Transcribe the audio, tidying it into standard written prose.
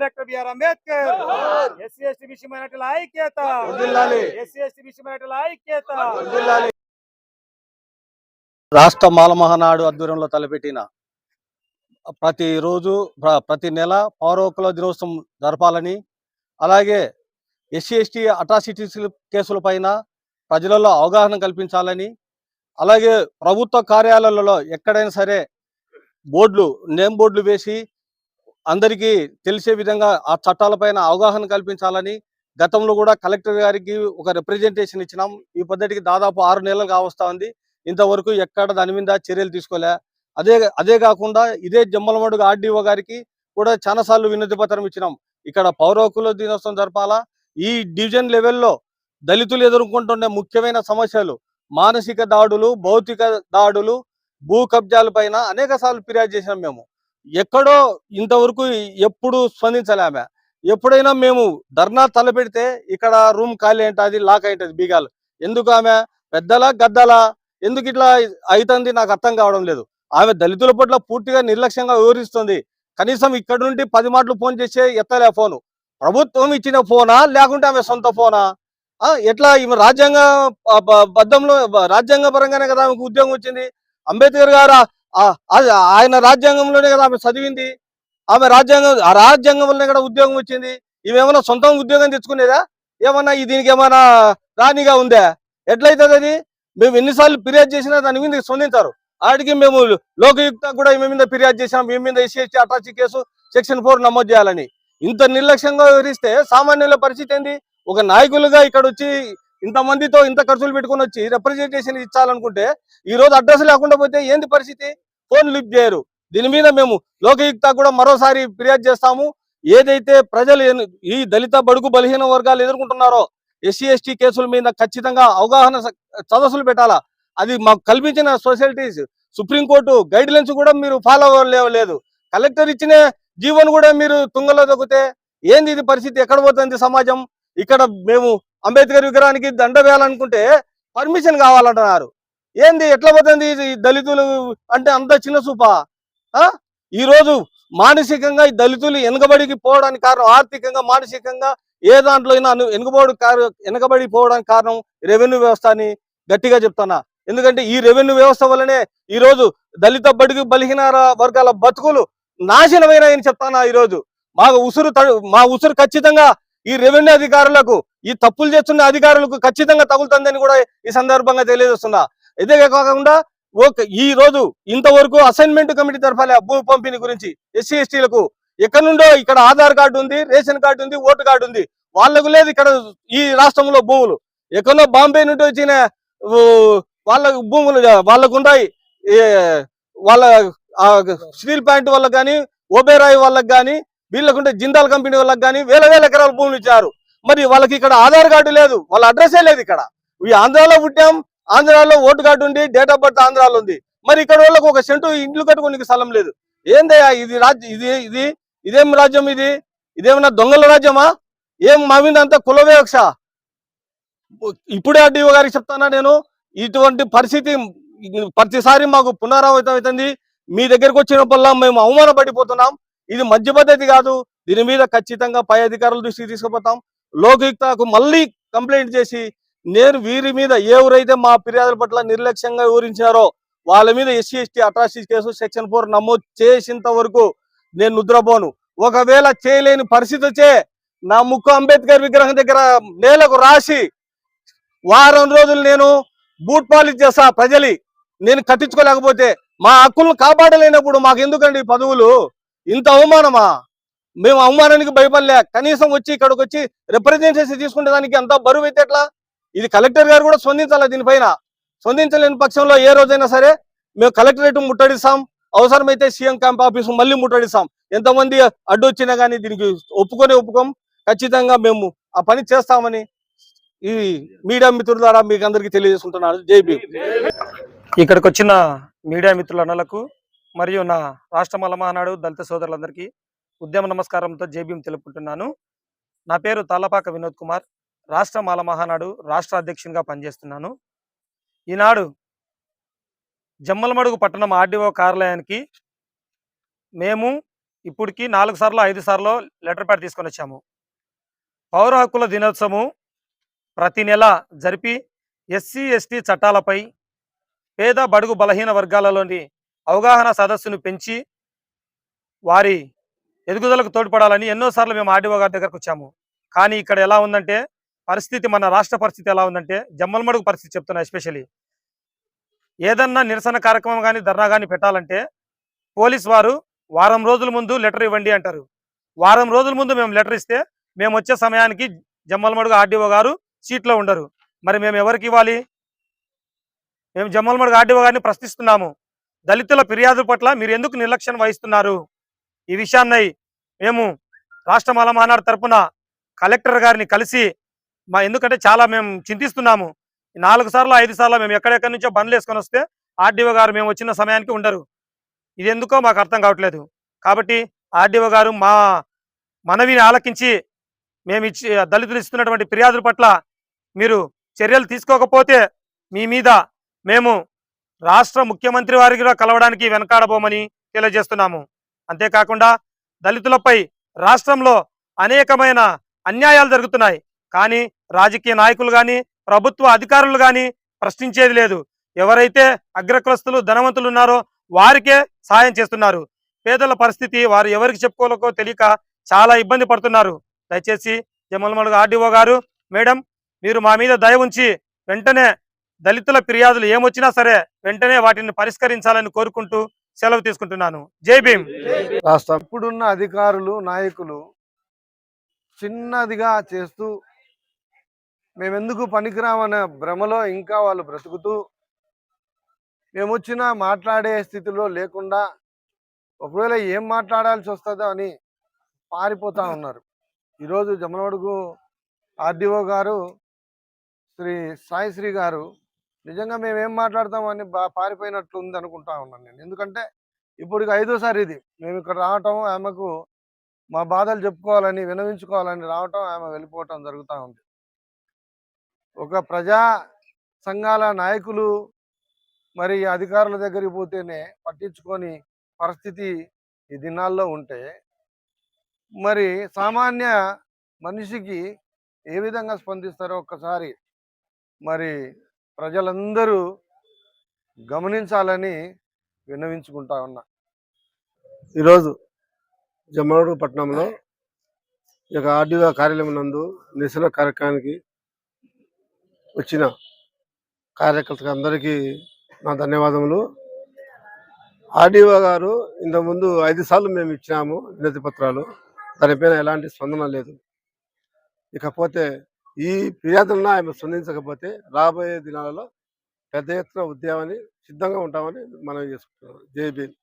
Doctor BR Ambedkar SC ST BC మైనారిటీల ఐక్యత, SC ST BC మైనారిటీల ఐక్యత. రాష్ట్ర మాల మహానాడు ఆధ్వర్యంలో తలపెట్టిన ప్రతిరోజు ప్రతి నెల పౌర హక్కుల దినోత్సవం జరపాలని, అలాగే ఎస్సీ ఎస్టీ అట్రాసిటీస్ కేసులపైన ప్రజలలో అవగాహన కల్పించాలని, అలాగే ప్రభుత్వ కార్యాలయాలలో ఎక్కడైనా సరే నేమ్ బోర్డులు వేసి అందరికీ తెలిసే విధంగా ఆ చట్టాలపైన అవగాహన కల్పించాలని గతంలో కూడా కలెక్టర్ గారికి ఒక రిప్రజెంటేషన్ ఇచ్చినాం. ఈ పద్ధతికి దాదాపు 6 నెలలు కావస్తా ఉంది. ఇంతవరకు ఎక్కడ దాని మీద చర్యలు తీసుకోలే. అదే కాకుండా ఇదే జమ్మలమడుగు ఆర్డీఓ గారికి కూడా చాలాసార్లు వినతి పత్రం ఇచ్చినాం. ఇక్కడ పౌర హక్కుల దినోత్సవం జరపాలా, ఈ డివిజన్ లెవెల్లో దళితులు ఎదుర్కొంటున్న ముఖ్యమైన సమస్యలు మానసిక దాడులు, భౌతిక దాడులు, భూ కబ్జాల పైన అనేక సార్లు ఫిర్యాదు చేసినాం. మేము ఎక్కడో ఇంతవరకు ఎప్పుడు స్పందించలే ఆమె. ఎప్పుడైనా మేము ధర్నా తలపెడితే ఇక్కడ రూమ్ ఖాళీ ఏంటది, లాక్ అయింటది బీగాలు. ఎందుకు ఆమె పెద్దలా గద్దలా ఎందుకు ఇట్లా అవుతుంది నాకు అర్థం కావడం లేదు. ఆమె దళితుల పట్ల పూర్తిగా నిర్లక్ష్యంగా వివరిస్తుంది. కనీసం ఇక్కడ నుండి 10 మాటలు ఫోన్ చేసే ఎత్తలే ఫోను. ప్రభుత్వం ఇచ్చిన ఫోనా లేకుంటే ఆమె సొంత ఫోనా? ఎట్లా ఈమె రాజ్యాంగ పరంగానే కదా ఆమెకు ఉద్యోగం వచ్చింది. అంబేద్కర్ గారు ఆయన రాజ్యాంగంలోనే కదా ఆమె చదివింది. ఆమె రాజ్యాంగం వల్లనే కదా ఉద్యోగం వచ్చింది. ఇవేమన్నా సొంతం ఉద్యోగం తెచ్చుకునేదా? ఏమన్నా దీనికి ఏమైనా రాణిగా ఉందా? ఎట్లయితుంది అది? మేము ఎన్నిసార్లు ఫిర్యాదు చేసినా దాని మీద స్పందించారు. వాటికి మేము లోకయుక్త కూడా ఈమె మీద ఫిర్యాదు చేసినాం. మేము మీద SC ST atrocity case section 4 నమోదు చేయాలని. ఇంత నిర్లక్ష్యంగా వివరిస్తే సామాన్యుల పరిస్థితి ఏంది? ఒక నాయకులుగా ఇక్కడ వచ్చి ఇంతమందితో ఇంత ఖర్చులు పెట్టుకుని వచ్చి రిప్రజెంటేషన్ ఇచ్చాలనుకుంటే ఈ రోజు అడ్రస్ లేకుండా పోతే ఏంది పరిస్థితి? ఫోన్ లిఫ్ట్ చేయరు. దీని మీద మేము లోకయుక్త కూడా మరోసారి ఫిర్యాదు చేస్తాము. ఏదైతే ప్రజలు ఈ దళిత బడుగు బలహీన వర్గాలు ఎదుర్కొంటున్నారో ఎస్సీ ఎస్టీ కేసుల మీద ఖచ్చితంగా అవగాహన సదస్సులు పెట్టాలా. అది మాకు కల్పించిన సొసైటీస్ సుప్రీంకోర్టు గైడ్ లైన్స్ కూడా మీరు ఫాలో అవ్వలేదు. కలెక్టర్ ఇచ్చిన జీవోను కూడా మీరు తుంగలో దొక్కితే ఏంది ఇది పరిస్థితి? ఎక్కడ పోతుంది సమాజం? ఇక్కడ మేము అంబేద్కర్ విగ్రహానికి దండ వేయాలనుకుంటే పర్మిషన్ కావాలంటున్నారు. ఏంది ఎట్లా పోతుంది? దళితులు అంటే అంత చిన్న చూపా? ఈ రోజు మానసికంగా ఈ దళితులు వెనుకబడికి పోవడానికి కారణం, ఆర్థికంగా మానసికంగా ఏ దాంట్లో అయినా వెనుకబడి పోవడానికి కారణం రెవెన్యూ వ్యవస్థ అని గట్టిగా చెప్తున్నా. ఎందుకంటే ఈ రెవెన్యూ వ్యవస్థ వల్లనే ఈ రోజు దళిత బడుగు బలహీన వర్గాల బతుకులు నాశనమైనాయని చెప్తానా. ఈ రోజు మా ఉసురు ఖచ్చితంగా ఈ రెవెన్యూ అధికారులకు, ఈ తప్పులు చేస్తున్న అధికారులకు ఖచ్చితంగా తగులుతుందని కూడా ఈ సందర్భంగా తెలియజేస్తున్నా. ఇదే కాకుండా ఈ రోజు ఇంతవరకు అసైన్మెంట్ కమిటీ తరఫాలే భూ పంపిణీ గురించి ఎస్సీ ఎస్టీలకు. ఎక్కడి నుండో ఇక్కడ ఆధార్ కార్డు ఉంది, రేషన్ కార్డు ఉంది, ఓటు కార్డు ఉంది. వాళ్ళకు లేదు ఇక్కడ ఈ రాష్ట్రంలో భూములు. ఎక్కడో బాంబే నుండి వచ్చిన వాళ్ళ భూములు వాళ్ళకు ఉన్నాయి. వాళ్ళ స్టీల్ ప్లాంట్ వాళ్ళకి కానీ, ఓబేరాయ్ వాళ్ళకి కానీ, వీళ్ళకుంటే జిందాల్ కంపెనీ వాళ్ళకి కానీ వేల ఎకరాల భూములు ఇచ్చారు. మరి వాళ్ళకి ఇక్కడ ఆధార్ కార్డు లేదు, వాళ్ళ అడ్రస్సే లేదు. ఇక్కడ ఆంధ్రాలో పుట్టాం, ఆంధ్రాలో ఓటు కార్డు ఉంది, డేట్ ఆఫ్ బర్త్ ఆంధ్రాలో ఉంది. మరి ఇక్కడ వాళ్ళకు ఒక సెంటు ఇండ్లు కట్టుకోనికి స్థలం లేదు. ఏందయ్యా ఇదేం రాజ్యం? ఇదేమన్నా దొంగల రాజ్యమా? ఏం మా మీద అంతా కులవేక్ష? ఇప్పుడే ఆర్డీఓ గారికి చెప్తానా నేను, ఇటువంటి పరిస్థితి ప్రతిసారి మాకు పునరావృతం అవుతుంది. మీ దగ్గరకు వచ్చినప్పుడల్లా మేము అవమానపడిపోతున్నాం. ఇది మంచి పద్ధతి కాదు. దీని మీద ఖచ్చితంగా పై అధికారుల దృష్టికి తీసుకుపోతాం. లోకయుక్తకు మళ్ళీ కంప్లైంట్ చేసి నేను వీరి మీద ఎవరైతే మా ఫిర్యాదుల పట్ల నిర్లక్ష్యంగా వివరించారో వాళ్ళ మీద SC ST atrocity case section 4 నమోదు చేసేంత వరకు నేను నిద్రపోను. ఒకవేళ చేయలేని పరిస్థితి వచ్చే నా ముక్కు అంబేద్కర్ విగ్రహం దగ్గర నేలకు రాసి వారం రోజులు నేను బూట్ పాలిష్ చేస్తా. ప్రజలు నేను కట్టించుకోలేకపోతే, మా హక్కులను కాపాడలేనప్పుడు మాకు ఎందుకండి పదవులు? ఇంత అవమానమా? మేము అవమానానికి భయపడలే. కనీసం వచ్చి ఇక్కడికి వచ్చి రిప్రజెంటేషన్ తీసుకునే దానికి అంత బరువు అయితే ఎట్లా? ఇది కలెక్టర్ గారు కూడా స్పందించాలి. దీనిపైన స్పందించలేని పక్షంలో ఏ రోజైనా సరే మేము కలెక్టరేట్ ముట్టడిస్తాం. అవసరమైతే సీఎం క్యాంప్ ఆఫీసు మళ్ళీ ముట్టడిస్తాం. ఎంతమంది అడ్డు వచ్చినా కానీ దీనికి ఒప్పుకోం. ఖచ్చితంగా మేము ఆ పని చేస్తామని ఈ మీడియా మిత్రుల ద్వారా మీకు అందరికీ తెలియజేసుకుంటున్నాను. జై భీమ్. ఇక్కడికి వచ్చిన మీడియా మిత్రులన్నలకు మరియు నా రాష్ట్ర మాల మహానాడు దళిత సోదరులందరికీ ఉద్యమ నమస్కారంతో జై భీమ్ తెలుపుకుంటున్నాను. నా పేరు తాళ్ళపాక వినోద్ కుమార్, రాష్ట్ర మాల మహానాడు రాష్ట్ర అధ్యక్షునిగా పనిచేస్తున్నాను. ఈనాడు జమ్మలమడుగు పట్టణం ఆర్డీఓ కార్యాలయానికి మేము ఇప్పటికి 4 సార్లు 5 సార్లు లెటర్ ప్యాడ్ తీసుకొని వచ్చాము. పౌర హక్కుల దినోత్సవం ప్రతి నెల జరిపి ఎస్సీ ఎస్టీ చట్టాలపై పేద బడుగు బలహీన వర్గాలలోని అవగాహన సదస్సును పెంచి వారి ఎదుగుదలకు తోడ్పడాలని ఎన్నోసార్లు మేము ఆర్డీఓ గారి దగ్గరకు వచ్చాము. కానీ ఇక్కడ ఎలా ఉందంటే పరిస్థితి, మన రాష్ట్ర పరిస్థితి ఎలా ఉందంటే జమ్మలమడుగు పరిస్థితి చెప్తున్నా. ఎస్పెషల్లీ ఏదన్నా నిరసన కార్యక్రమం కానీ ధర్నా కానీ పెట్టాలంటే పోలీస్ వారు వారం రోజుల ముందు లెటర్ ఇవ్వండి అంటారు. వారం రోజుల ముందు మేము లెటర్ ఇస్తే మేము వచ్చే సమయానికి జమ్మలమడుగు ఆర్డీఓ గారు సీట్లో ఉండరు. మరి మేము ఎవరికి ఇవ్వాలి? మేము జమ్మలమడుగు ఆర్డీఓ గారిని ప్రశ్నిస్తున్నాము. దళితుల ఫిర్యాదుల పట్ల మీరు ఎందుకు నిర్లక్ష్యం వహిస్తున్నారు? ఈ విషయాన్నై మేము రాష్ట్ర మాల మహానాడు తరపున కలెక్టర్ గారిని కలిసి ఎందుకంటే చాలా మేము చింతిస్తున్నాము. 4 సార్లు 5 సార్లు మేము ఎక్కడెక్కడి నుంచో బండ్లు వేసుకొని వస్తే ఆర్డీఓ గారు మేము వచ్చిన సమయానికి ఉండరు. ఇది ఎందుకో మాకు అర్థం కావట్లేదు. కాబట్టి ఆర్డీఓ గారు మా మనవిని ఆలకించి మేము దళితులు ఇస్తున్నటువంటి ఫిర్యాదుల పట్ల మీరు చర్యలు తీసుకోకపోతే మీ మీద మేము రాష్ట్ర ముఖ్యమంత్రి వారికి కలవడానికి వెనకాడబోమని తెలియజేస్తున్నాము. అంతేకాకుండా దళితులపై రాష్ట్రంలో అనేకమైన అన్యాయాలు జరుగుతున్నాయి. కానీ రాజకీయ నాయకులు కానీ ప్రభుత్వ అధికారులు కానీ ప్రశ్నించేది లేదు. ఎవరైతే అగ్రకులస్తులు ధనవంతులు ఉన్నారో వారికే సాయం చేస్తున్నారు. పేదల పరిస్థితి వారు ఎవరికి చెప్పుకోలేకో తెలియక చాలా ఇబ్బంది పడుతున్నారు. దయచేసి జమ్మలమడుగు ఆర్డీఓ గారు, మేడం, మీరు మా మీద దయ ఉంచి వెంటనే దళితుల ఫిర్యాదులు ఏమొచ్చినా సరే వెంటనే వాటిని పరిష్కరించాలని కోరుకుంటూ సెలవు తీసుకుంటున్నాను. జై భీమ్. రాష్ట్రం ఇప్పుడున్న అధికారులు నాయకులు చిన్నదిగా చేస్తూ మేమెందుకు పనికిరామనే భ్రమలో ఇంకా వాళ్ళు బ్రతుకుతూ మేము వచ్చినా మాట్లాడే స్థితిలో లేకుండా ఒకవేళ ఏం మాట్లాడాల్సి వస్తుందో అని పారిపోతూ ఉన్నారు. ఈరోజు జమ్మలమడుగు ఆర్డీఓ గారు శ్రీ సాయిశ్రీ గారు నిజంగా మేమేం మాట్లాడతామని పారిపోయినట్లు ఉంది అనుకుంటా ఉన్నాను నేను. ఎందుకంటే ఇప్పటికి 5వ సారి ఇది మేము ఇక్కడ రావటం, ఆమెకు మా బాధలు చెప్పుకోవాలని వినవించుకోవాలని రావటం, ఆమె వెళ్ళిపోవటం జరుగుతూ ఉంది. ఒక ప్రజా సంఘాల నాయకులు మరి అధికారుల దగ్గరికి పోతేనే పట్టించుకొని పరిస్థితి ఈ దినాల్లో ఉంటే మరి సామాన్య మనిషికి ఏ విధంగా స్పందిస్తారో ఒక్కసారి మరి ప్రజలందరూ గమనించాలని విన్నవించుకుంటా ఉన్నా. ఈరోజు జమ్మలమడుగు పట్టణంలో ఈ యొక్క ఆర్డీఓ కార్యాలయం నందు నిరసన కార్యక్రమానికి వచ్చిన కార్యకర్తలకు అందరికీ నా ధన్యవాదములు. ఆర్డీఓ గారు ఇంతకుముందు 5 సార్లు మేము ఇచ్చినాము వినతి పత్రాలు, దానిపైన ఎలాంటి స్పందన లేదు. ఇకపోతే ఈ ఫిర్యాదులను ఆమె స్పందించకపోతే రాబోయే దినాలలో పెద్ద ఎత్తున ఉద్యమాన్ని సిద్ధంగా ఉంటామని మనం చేసుకుంటున్నాం. జై భీమ్.